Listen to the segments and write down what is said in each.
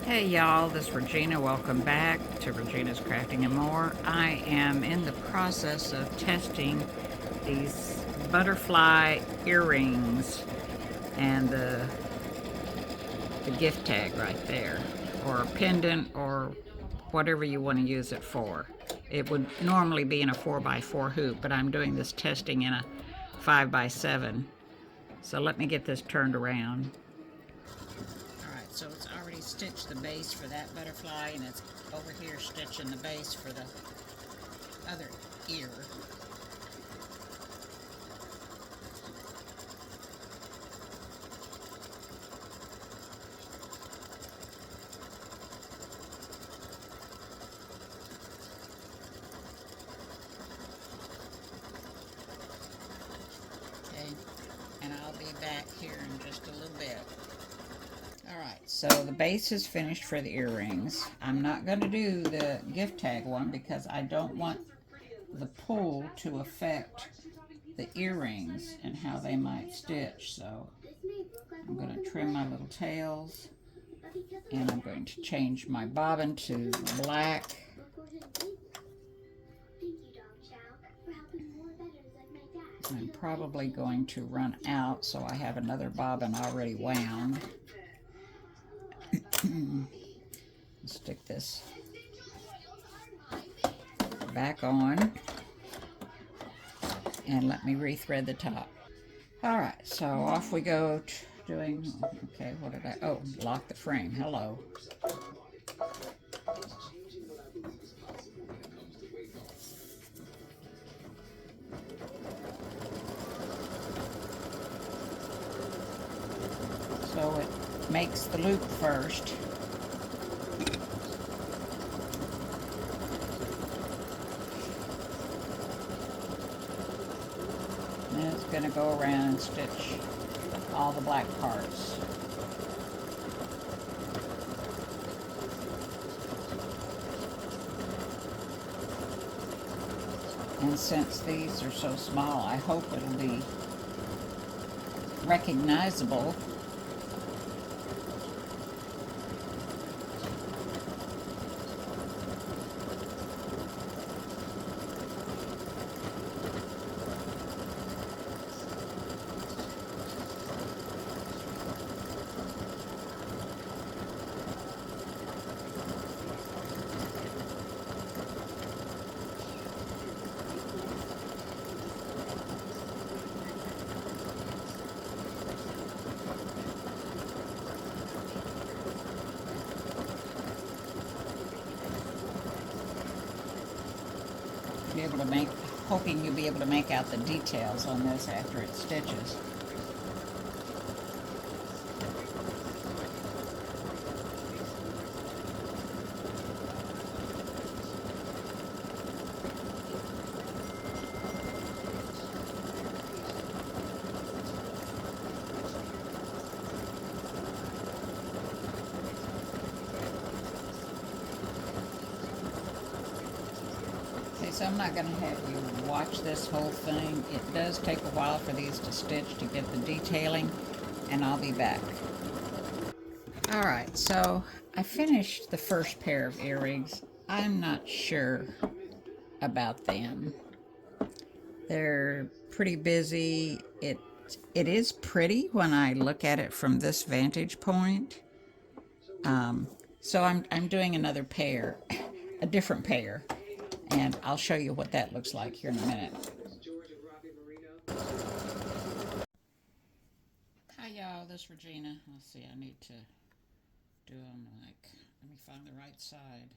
Hey y'all, this is Regina. Welcome back to Regina's Crafting and More. I am in the process of testing these butterfly earrings and the gift tag right there, or a pendant, or whatever you want to use it for. It would normally be in a 4x4 hoop, but I'm doing this testing in a 5x7. So let me get this turned around. Alright, so it's already stitched the base for that butterfly, and it's over here stitching the base for the other ear. Okay, and I'll be back here in just a little bit. Alright, so the base is finished for the earrings. I'm not going to do the gift tag one because I don't want the pull to affect the earrings and how they might stitch. So I'm going to trim my little tails, and I'm going to change my bobbin to black. I'm probably going to run out, so I have another bobbin already wound. Stick this back on and let me rethread the top. Alright, so off we go doing, okay, what did I, oh, lock the frame, hello. So it makes the loop first. And it's going to go around and stitch all the black parts. And since these are so small, I hope it'll be recognizable. Be able to make, hoping you'll be able to make out the details on this after it stitches. So I'm not going to have you watch this whole thing. It does take a while for these to stitch to get the detailing, and I'll be back. Alright, so I finished the first pair of earrings. I'm not sure about them. They're pretty busy. It is pretty when I look at it from this vantage point. So I'm doing another pair, a different pair. And I'll show you what that looks like here in a minute. Hi y'all, this is Regina. Let's see, I need to do them like, let me find the right side.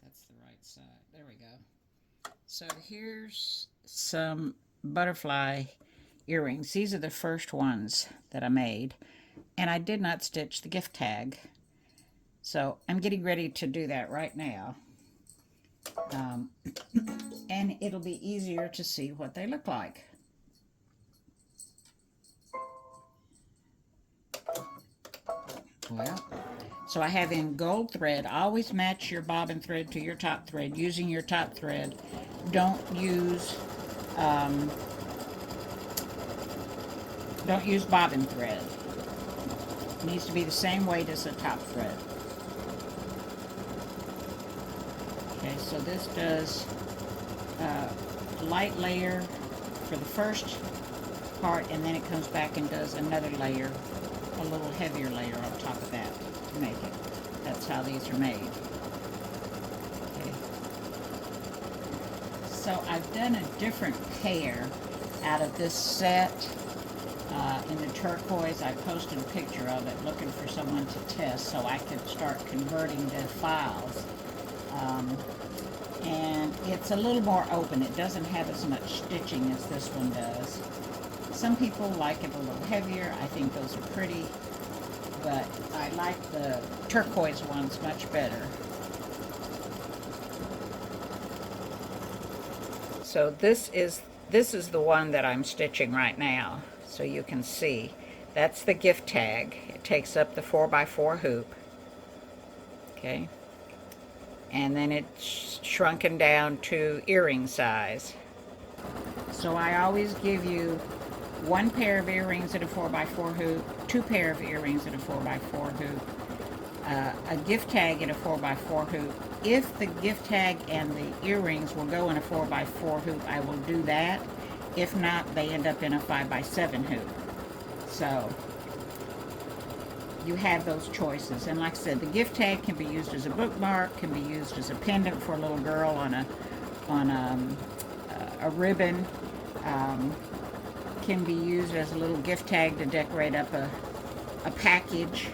That's the right side. There we go. So here's some butterfly earrings. These are the first ones that I made. And I did not stitch the gift tag. So I'm getting ready to do that right now. And it'll be easier to see what they look like. Well, so I have in gold thread. Always match your bobbin thread to your top thread using your top thread. Don't use bobbin thread. needs to be the same weight as the top thread. Okay, so this does a light layer for the first part, and then it comes back and does another layer, a little heavier layer on top of that to make it. That's how these are made. Okay. So I've done a different pair out of this set in the turquoise. I posted a picture of it looking for someone to test so I could start converting the files. And it's a little more open. It doesn't have as much stitching as this one does. Some people like it a little heavier. I think those are pretty, but I like the turquoise ones much better. So this is the one that I'm stitching right now, so you can see. That's the gift tag. It takes up the 4x4 hoop. Okay. And then it's shrunken down to earring size. So I always give you one pair of earrings at a 4x4 hoop, two pair of earrings at a 4x4 hoop, a gift tag at a 4x4 hoop. If the gift tag and the earrings will go in a 4x4 hoop, I will do that. If not, they end up in a 5x7 hoop. So you have those choices. And like I said, the gift tag can be used as a bookmark, can be used as a pendant for a little girl on a ribbon, can be used as a little gift tag to decorate up a package,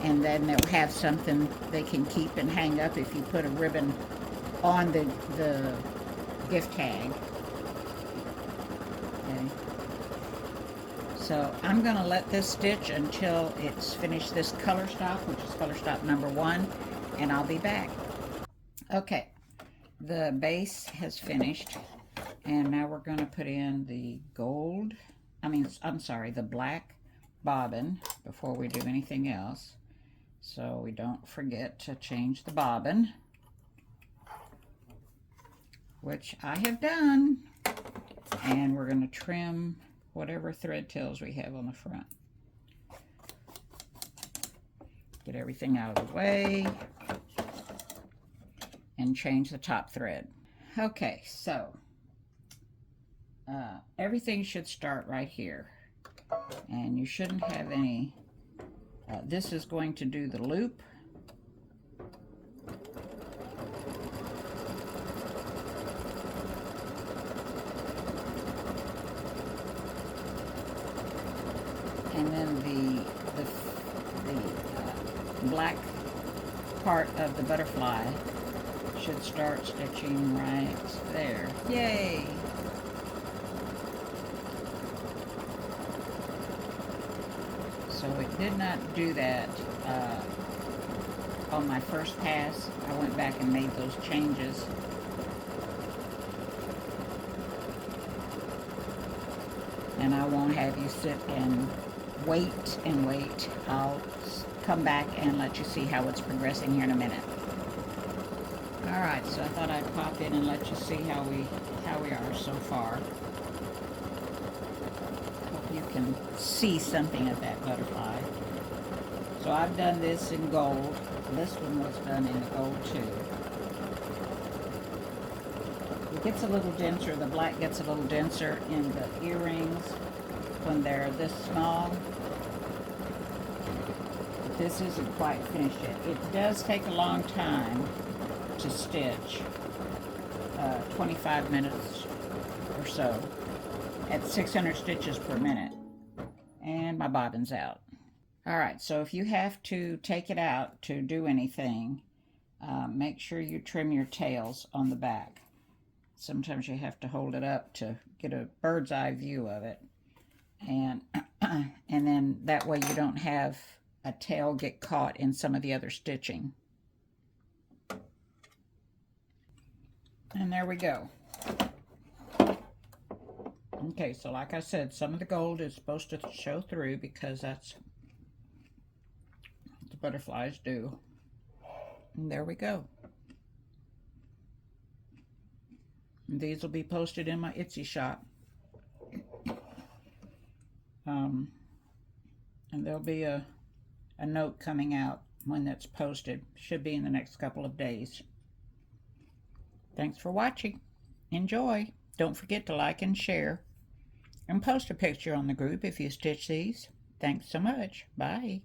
and then they'll have something they can keep and hang up if you put a ribbon on the gift tag. Okay. So I'm going to let this stitch until it's finished this color stop, which is color stop number 1, and I'll be back. Okay, the base has finished, and now we're going to put in the gold, the black bobbin before we do anything else. So we don't forget to change the bobbin, which I have done, and we're going to trim whatever thread tails we have on the front. Get everything out of the way and change the top thread. Okay, so everything should start right here, and you shouldn't have any. This is going to do the loop. And then the black part of the butterfly should start stitching right there. Yay! So it did not do that on my first pass. I went back and made those changes. And I won't have you sit and wait and wait. I'll come back and let you see how it's progressing here in a minute. Alright, so I thought I'd pop in and let you see how we are so far. Hope you can see something of that butterfly. So I've done this in gold. This one was done in gold too. It gets a little denser, the black gets a little denser in the earrings when they're this small. But this isn't quite finished yet. It does take a long time to stitch, 25 minutes or so, at 600 stitches per minute. And my bobbin's out. Alright, so if you have to take it out to do anything, make sure you trim your tails on the back. Sometimes you have to hold it up to get a bird's eye view of it. And then that way you don't have a tail get caught in some of the other stitching. And there we go. Okay, so like I said, some of the gold is supposed to show through because that's what the butterflies do. And there we go. And these will be posted in my Etsy shop. And there'll be a a note coming out when that's posted. Should be in the next couple of days. Thanks for watching. Enjoy. Don't forget to like and share. And post a picture on the group if you stitch these. Thanks so much. Bye.